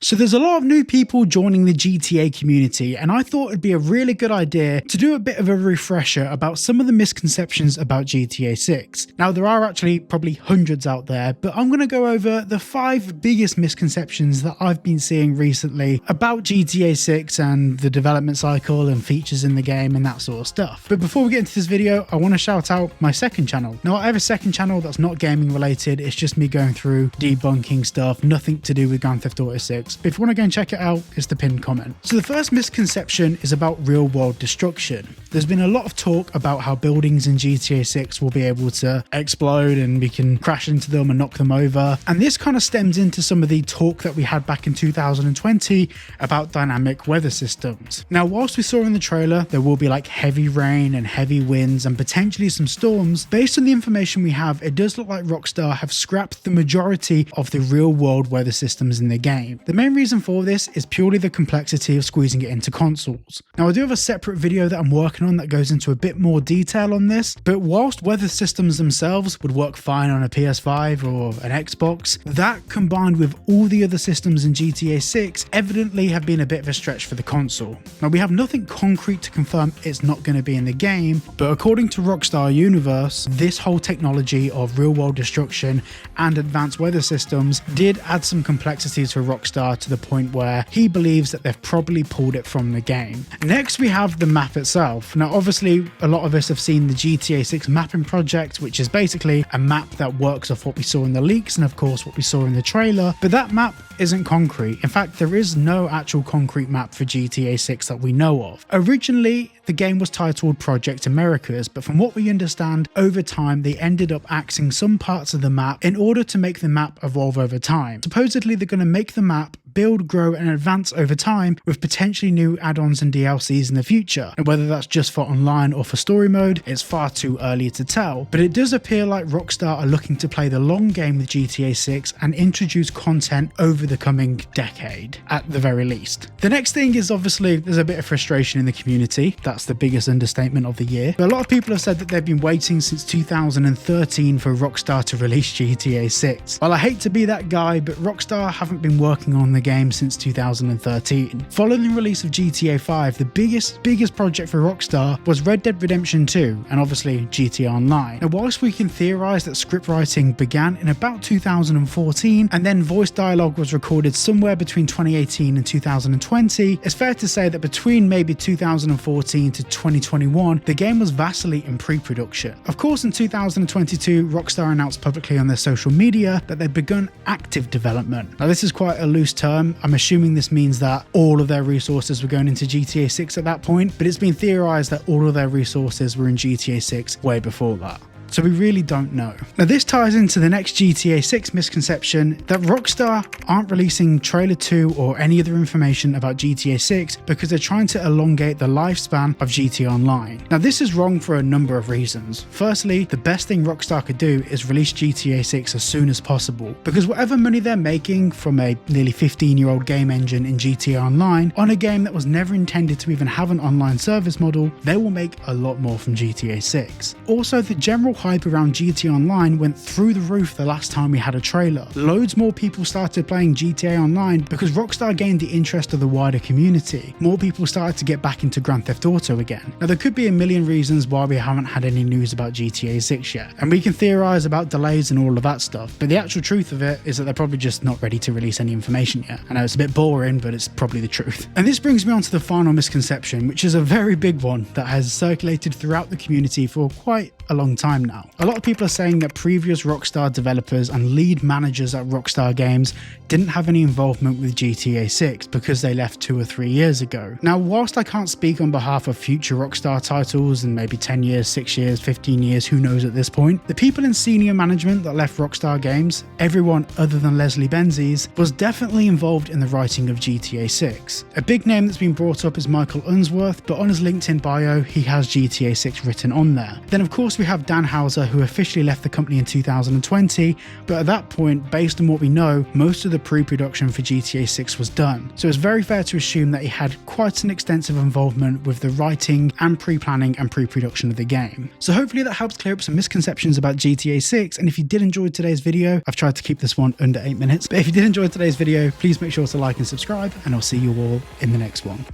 So there's a lot of new people joining the GTA community, and I thought it'd be a really good idea to do a bit of a refresher about some of the misconceptions about GTA 6. Now there are actually probably hundreds out there, but I'm going to go over the 5 biggest misconceptions that I've been seeing recently about GTA 6 and the development cycle and features in the game and that sort of stuff. But before we get into this video, I want to shout out my second channel. Now I have a second channel that's not gaming related, it's just me going through debunking stuff, nothing to do with Grand Theft Auto 6. But if you want to go and check it out, it's the pinned comment. So the first misconception is about real world destruction. There's been a lot of talk about how buildings in GTA 6 will be able to explode and we can crash into them and knock them over. And this kind of stems into some of the talk that we had back in 2020 about dynamic weather systems. Now, whilst we saw in the trailer, there will be like heavy rain and heavy winds and potentially some storms, based on the information we have, it does look like Rockstar have scrapped the majority of the real world weather systems in the game. The main reason for this is purely the complexity of squeezing it into consoles. Now I do have a separate video that I'm working on that goes into a bit more detail on this, but whilst weather systems themselves would work fine on a PS5 or an Xbox, that combined with all the other systems in GTA 6 evidently have been a bit of a stretch for the console. Now we have nothing concrete to confirm it's not going to be in the game, but according to Rockstar Universe, this whole technology of real world destruction and advanced weather systems did add some complexities for Rockstar to the point where he believes that they've probably pulled it from the game. Next we have the map itself. Now obviously a lot of us have seen the GTA 6 mapping project, which is basically a map that works off what we saw in the leaks and of course what we saw in the trailer, but that map isn't concrete. In fact, there is no actual concrete map for GTA 6 that we know of. Originally the game was titled Project Americas, but from what we understand, over time they ended up axing some parts of the map in order to make the map evolve over time. Supposedly they're going to make the map build, grow and advance over time with potentially new add-ons and DLCs in the future. And whether that's just for online or for story mode, it's far too early to tell. But it does appear like Rockstar are looking to play the long game with GTA 6 and introduce content over the coming decade, at the very least. The next thing is obviously there's a bit of frustration in the community. That's the biggest understatement of the year. But a lot of people have said that they've been waiting since 2013 for Rockstar to release GTA 6. Well, I hate to be that guy, but Rockstar haven't been working on the game since 2013. Following the release of GTA 5, the biggest project for Rockstar was Red Dead Redemption 2 and obviously GTA Online. Now whilst we can theorize that script writing began in about 2014 and then voice dialogue was recorded somewhere between 2018 and 2020, it's fair to say that between maybe 2014 to 2021 the game was vastly in pre-production. Of course in 2022 Rockstar announced publicly on their social media that they'd begun active development. Now this is quite a loose term. I'm assuming this means that all of their resources were going into GTA 6 at that point, but it's been theorized that all of their resources were in GTA 6 way before that. So we really don't know. Now this ties into the next GTA 6 misconception that Rockstar aren't releasing trailer 2 or any other information about GTA 6 because they're trying to elongate the lifespan of GTA Online. Now this is wrong for a number of reasons. Firstly, the best thing Rockstar could do is release GTA 6 as soon as possible, because whatever money they're making from a nearly 15-year-old game engine in GTA Online on a game that was never intended to even have an online service model, they will make a lot more from GTA 6. Also, the general hype around GTA Online went through the roof the last time we had a trailer. Loads more people started playing GTA Online because Rockstar gained the interest of the wider community. More people started to get back into Grand Theft Auto again. Now there could be a million reasons why we haven't had any news about GTA 6 yet, and we can theorize about delays and all of that stuff, but the actual truth of it is that they're probably just not ready to release any information yet. I know it's a bit boring, but it's probably the truth. And this brings me on to the final misconception, which is a very big one that has circulated throughout the community for quite a long time now. A lot of people are saying that previous Rockstar developers and lead managers at Rockstar Games didn't have any involvement with GTA 6 because they left 2 or 3 years ago. Now, whilst I can't speak on behalf of future Rockstar titles in maybe 10 years, 6 years, 15 years, who knows at this point, the people in senior management that left Rockstar Games, everyone other than Leslie Benzies, was definitely involved in the writing of GTA 6. A big name that's been brought up is Michael Unsworth, but on his LinkedIn bio, he has GTA 6 written on there. Then of course we have Dan Hauser, who officially left the company in 2020, but at that point, based on what we know, most of the pre-production for GTA 6 was done. So it's very fair to assume that he had quite an extensive involvement with the writing and pre-planning and pre-production of the game. So hopefully that helps clear up some misconceptions about GTA 6, and if you did enjoy today's video, I've tried to keep this one under 8 minutes, but if you did enjoy today's video, please make sure to like and subscribe, and I'll see you all in the next one.